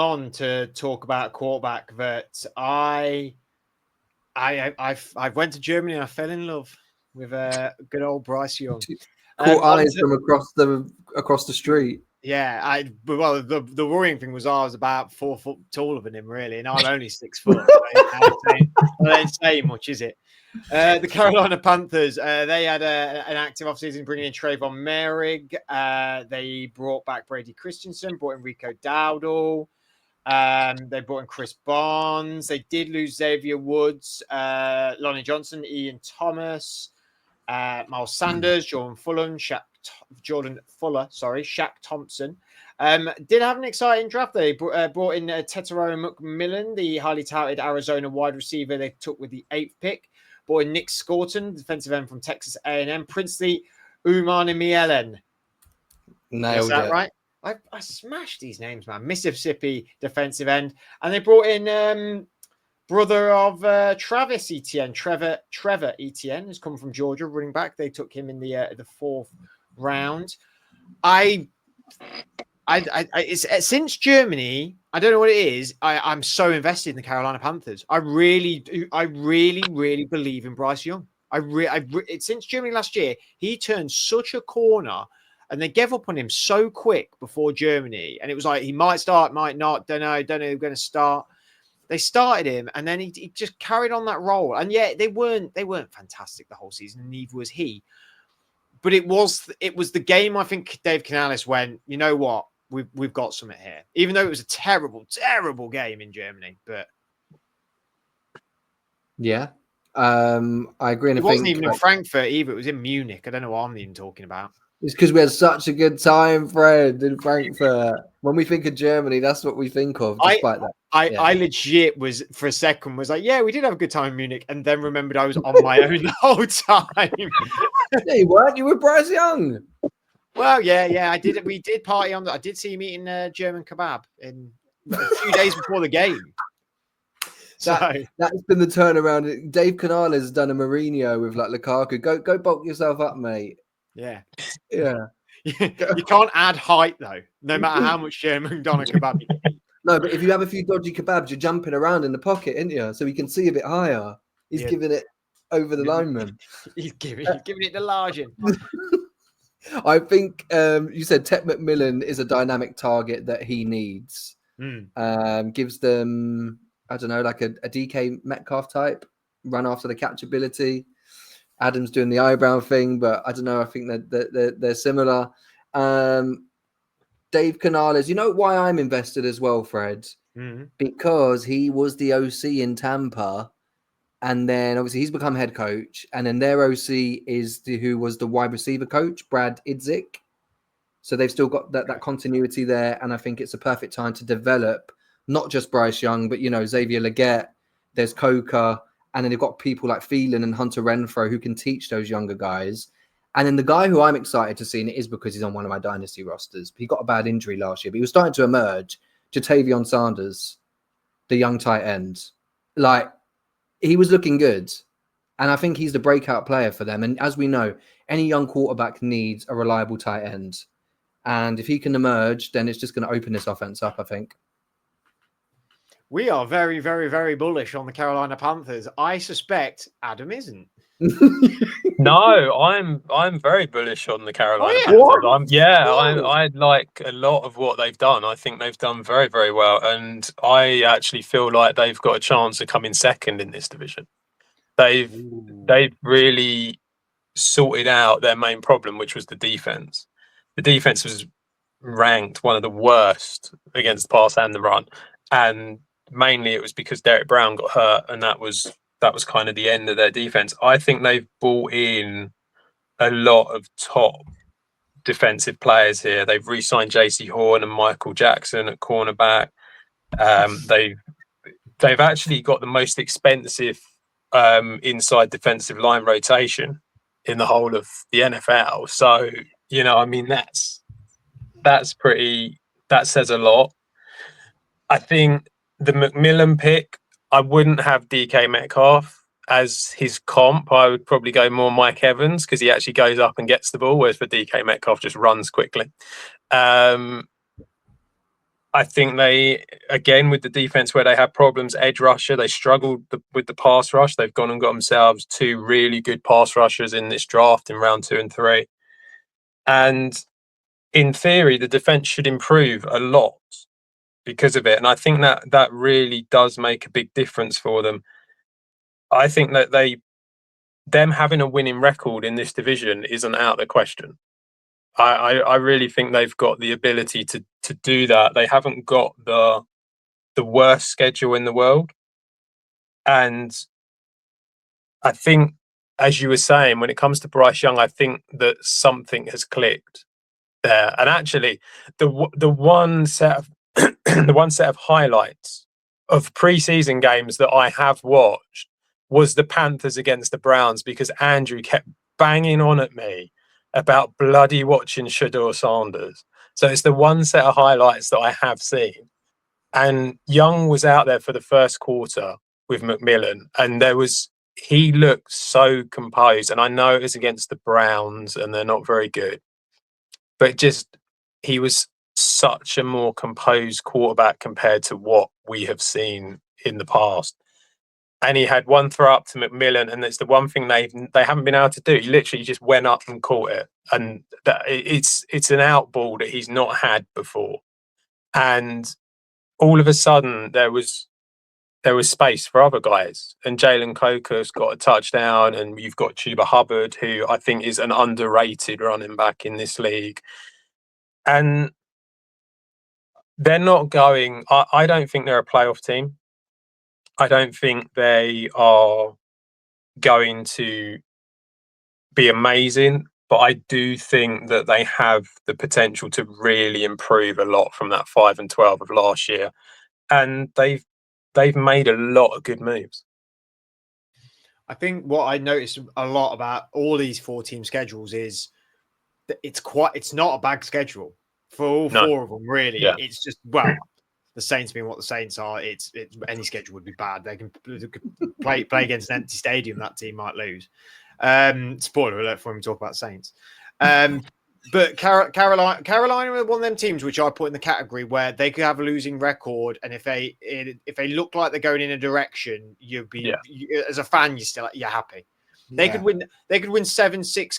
on to talk about a quarterback that I went to Germany and I fell in love with good old Bryce Young. Caught eyes from across the street. Yeah, the worrying thing was I was about 4 foot taller than him, really, and I'm only 6 foot. I don't say much, is it? The Carolina Panthers, they had an active offseason bringing in Trayvon Merrick. They brought back Brady Christensen, brought in Rico Dowdle. They brought in Chris Barnes. They did lose Xavier Woods, Lonnie Johnson, Ian Thomas, Miles Sanders, Jordan Fuller, Shaq Thompson. Did have an exciting draft. They brought in Tetero McMillan, the highly touted Arizona wide receiver they took with the 8th pick. Brought in Nick Scorton, defensive end from Texas A&M. Princely Umanimielen. Nailed it. Right? I smashed these names, man. Mississippi defensive end. And they brought in brother of Travis Etienne, Trevor Etienne, has come from Georgia, running back. They took him in the 4th round. It's since Germany, I don't know what it is. I'm so invested in the Carolina Panthers. I really believe in Bryce Young. Since Germany last year, he turned such a corner, and they gave up on him so quick before Germany, and it was like he might start, might not. Don't know. Going to start. They started him, and then he just carried on that role. And yeah, they weren't fantastic the whole season. Neither was he. But it was the game. I think Dave Canales went, you know what, we've got something here. Even though it was a terrible, terrible game in Germany, but yeah, I agree. It wasn't even in Frankfurt either. It was in Munich. I don't know what I'm even talking about. It's because we had such a good time, Fred, in Frankfurt. When we think of Germany, that's what we think of. Despite that, I legit was for a second was like, yeah, we did have a good time in Munich, and then remembered I was on my own the whole time. Yeah, you weren't. You were Bryce Young. Well, yeah, I did. We did party on. I did see him eating German kebab in a few days before the game. So that's been the turnaround. Dave Canales has done a Mourinho with like Lukaku. Go bulk yourself up, mate. Yeah. You can't add height though, no matter how much German doner kebab you eat. No, but if you have a few dodgy kebabs, you're jumping around in the pocket, aren't you? So we can see a bit higher. He's giving it over the lineman. He's giving it the large end. I think you said Tet McMillan is a dynamic target that he needs. Gives them, I don't know, like a DK Metcalf type run after the catchability. Adam's doing the eyebrow thing, but I don't know. I think that they're similar. Dave Canales, you know why I'm invested as well, Fred? Because he was the OC in Tampa, and then obviously he's become head coach, and then their OC is who was the wide receiver coach, Brad Idzik. So they've still got that continuity there, and I think it's a perfect time to develop not just Bryce Young, but Xavier Legette. There's Coca. And then they've got people like Phelan and Hunter Renfro who can teach those younger guys. And then the guy who I'm excited to see, and it is because he's on one of my dynasty rosters. He got a bad injury last year, but he was starting to emerge. Jatavion Sanders, the young tight end. Like, he was looking good. And I think he's the breakout player for them. And as we know, any young quarterback needs a reliable tight end. And if he can emerge, then it's just going to open this offense up, I think. We are very, very, very bullish on the Carolina Panthers. I suspect Adam isn't. No, I'm very bullish on the Carolina Panthers. I like a lot of what they've done. I think they've done very, very well, and I actually feel like they've got a chance of coming second in this division. They've really sorted out their main problem, which was the defense. The defense was ranked one of the worst against the pass and the run, and mainly it was because Derek Brown got hurt, and that was kind of the end of their defense. I think they've brought in a lot of top defensive players here. They've re-signed JC Horn and Michael Jackson at cornerback. They've actually got the most expensive inside defensive line rotation in the whole of the NFL. So, that says a lot. I think the McMillan pick, I wouldn't have DK Metcalf as his comp. I would probably go more Mike Evans because he actually goes up and gets the ball, whereas for DK Metcalf just runs quickly. I think they, again, with the defense where they have problems, edge rusher, they struggled with the pass rush. They've gone and got themselves 2 really good pass rushers in this draft in round 2 and 3. And in theory, the defense should improve a lot because of it. And I think that really does make a big difference for them. I think that them having a winning record in this division isn't out of the question. I really think they've got the ability to do that. They haven't got the worst schedule in the world. And I think, as you were saying, when it comes to Bryce Young, I think that something has clicked there. And actually, the one set of the one set of highlights of preseason games that I have watched was the Panthers against the Browns, because Andrew kept banging on at me about bloody watching Shedeur Sanders. So it's the one set of highlights that I have seen. And Young was out there for the first quarter with McMillan, and he looked so composed. And I know it was against the Browns and they're not very good, but just he was such a more composed quarterback compared to what we have seen in the past. And he had one throw up to McMillan, and it's the one thing they haven't been able to do. He literally just went up and caught it, and it's an out ball that he's not had before. And all of a sudden, there was space for other guys, and Jalen Coker's got a touchdown, and you've got Chuba Hubbard, who I think is an underrated running back in this league. And they're not going. I don't think they're a playoff team. I don't think they are going to be amazing, but I do think that they have the potential to really improve a lot from that 5-12 of last year, and they've made a lot of good moves. I think what I noticed a lot about all these 4-team schedules is that it's not a bad schedule for all 4 of them, really. Yeah. It's just, well, the Saints being what the Saints are, it's any schedule would be bad. They can play against an empty stadium. That team might lose. Spoiler alert for him to talk about Saints. But Carolina are one of them teams which I put in the category where they could have a losing record, and if they look like they're going in a direction, you'd be as a fan, you're happy. They could win. They could win 6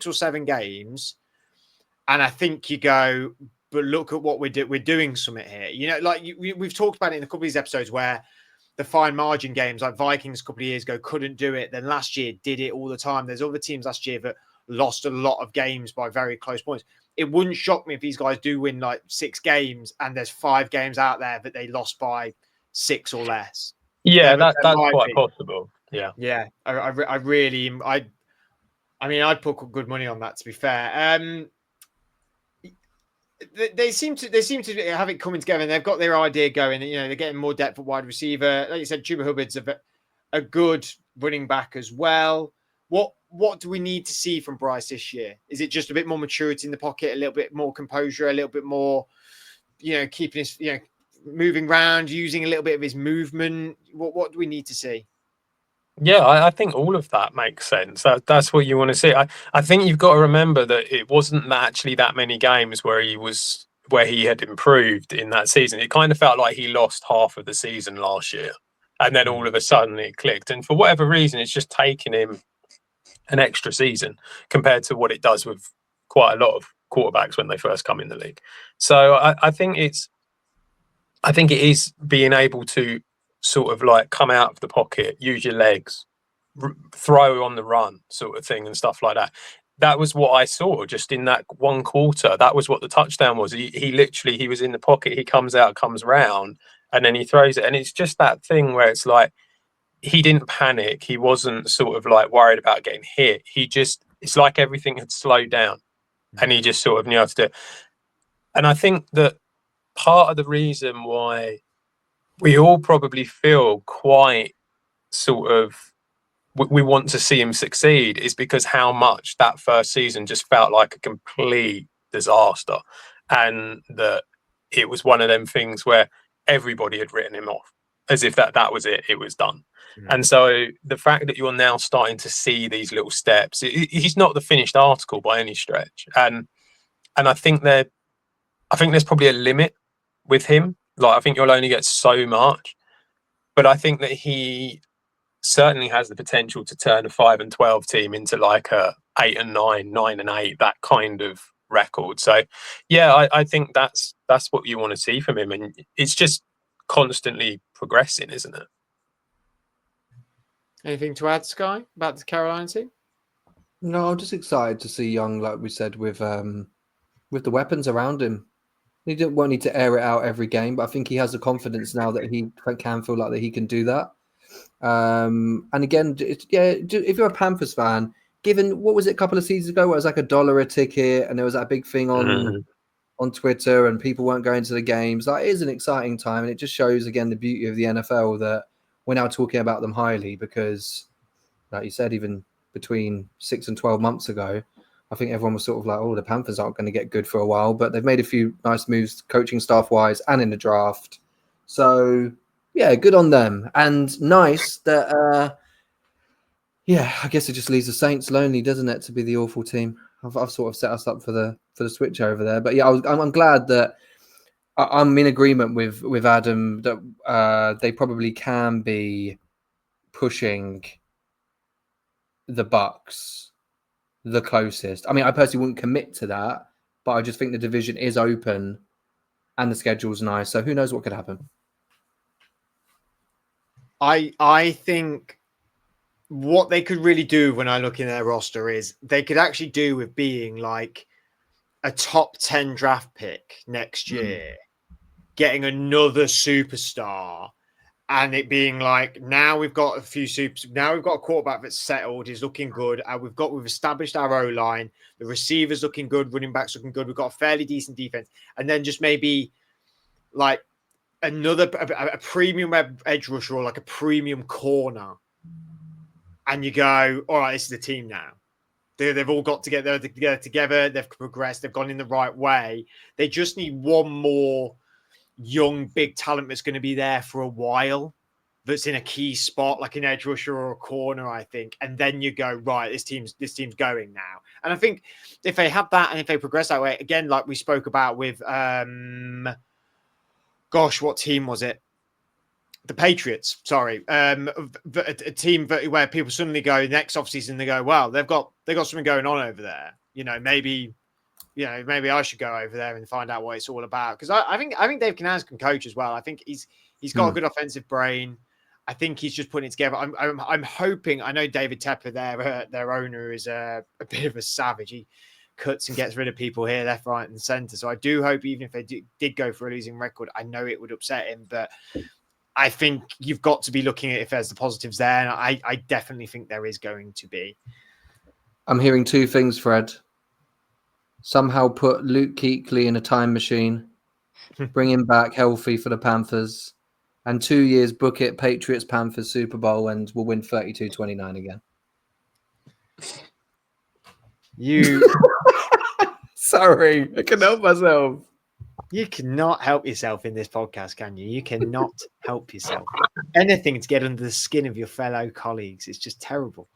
or 7 games, and I think you go, but look at what we're doing something here. You know, like we've talked about it in a couple of these episodes where the fine margin games, like Vikings a couple of years ago, couldn't do it. Then last year did it all the time. There's other teams last year that lost a lot of games by very close points. It wouldn't shock me if these guys do win like 6 games and there's 5 games out there that they lost by 6 or less. Yeah, that's quite possible. Yeah. Yeah. I mean, I'd put good money on that, to be fair. They seem to have it coming together, and they've got their idea going. You know, they're getting more depth at wide receiver. Like you said, Chuba Hubbard's a good running back as well. What do we need to see from Bryce this year? Is it just a bit more maturity in the pocket, a little bit more composure, a little bit more, keeping his, moving around, using a little bit of his movement? What do we need to see? Yeah, I think all of that makes sense. That's what you want to see. I think you've got to remember that it wasn't actually that many games where he had improved in that season. It kind of felt like he lost half of the season last year, and then all of a sudden it clicked. And for whatever reason, it's just taken him an extra season compared to what it does with quite a lot of quarterbacks when they first come in the league. So I think it is being able to sort of like come out of the pocket, use your legs, throw on the run sort of thing and stuff like that. That was what I saw just in that one quarter. That was what the touchdown was. He literally, he was in the pocket, he comes out, comes round, and then he throws it. And it's just that thing where it's like, he didn't panic. He wasn't sort of like worried about getting hit. It's like everything had slowed down and he just sort of knew how to do it. And I think that part of the reason why we all probably feel quite sort of we want to see him succeed is because how much that first season just felt like a complete disaster, and that it was one of them things where everybody had written him off as if that was it was done. And so the fact that you're now starting to see these little steps, he's not the finished article by any stretch, and I think there's probably a limit with him. Like, I think you'll only get so much, but I think that he certainly has the potential to turn a 5-12 team into like a 8-9, 9-8, that kind of record. So, yeah, I think that's what you want to see from him, and it's just constantly progressing, isn't it? Anything to add, Sky, about the Carolina team? No, I'm just excited to see Young, like we said, with the weapons around him. He won't need to air it out every game, but I think he has the confidence now that he can feel like that he can do that. And again, if you're a Panthers fan, given what was it a couple of seasons ago, where it was like $1 a ticket, and there was that big thing on Twitter, and people weren't going to the games. That is an exciting time, and it just shows again the beauty of the NFL that we're now talking about them highly because, like you said, even between 6 and 12 months ago, I think everyone was sort of like, oh, the Panthers aren't going to get good for a while, but they've made a few nice moves coaching staff wise and in the draft. So yeah, good on them. And nice that, I guess it just leaves the Saints lonely, doesn't it, to be the awful team. I've sort of set us up for the switch over there. But yeah, I'm glad that I'm in agreement with Adam that they probably can be pushing the Bucks the closest. I mean, I personally wouldn't commit to that, but I just think the division is open and the schedule's nice. So who knows what could happen? I think what they could really do when I look in their roster is they could actually do with being like a top 10 draft pick next year, getting another superstar, and it being like, now we've got a quarterback that's settled, is looking good, and we've established our O-line, the receivers looking good, running backs looking good, we've got a fairly decent defense, and then just maybe like a premium edge rusher or like a premium corner, and you go, all right, this is the team now. They've all got together, they've progressed, they've gone in the right way. They just need one more young, big talent that's going to be there for a while, that's in a key spot, like an edge rusher or a corner, I think. And then you go, right, this team's going now. And I think if they have that and if they progress that way, again, like we spoke about with, what team was it? The Patriots, sorry. A team where people suddenly go next offseason, they go, wow, they've got something going on over there. Maybe I should go over there and find out what it's all about. Because I think Dave Canales can coach as well. I think he's got a good offensive brain. I think he's just putting it together. I'm hoping. I know David Tepper, their owner, is a bit of a savage. He cuts and gets rid of people here, left, right, and center. So I do hope, even if they did go for a losing record, I know it would upset him, but I think you've got to be looking at if there's the positives there, and I definitely think there is going to be. I'm hearing two things, Fred. Somehow put Luke Kuechly in a time machine, bring him back healthy for the Panthers, and 2 years book it Patriots-Panthers Super Bowl, and we'll win 32-29 again. Sorry, I can help myself. You cannot help yourself in this podcast, can you? You cannot help yourself. Anything to get under the skin of your fellow colleagues. It's just terrible.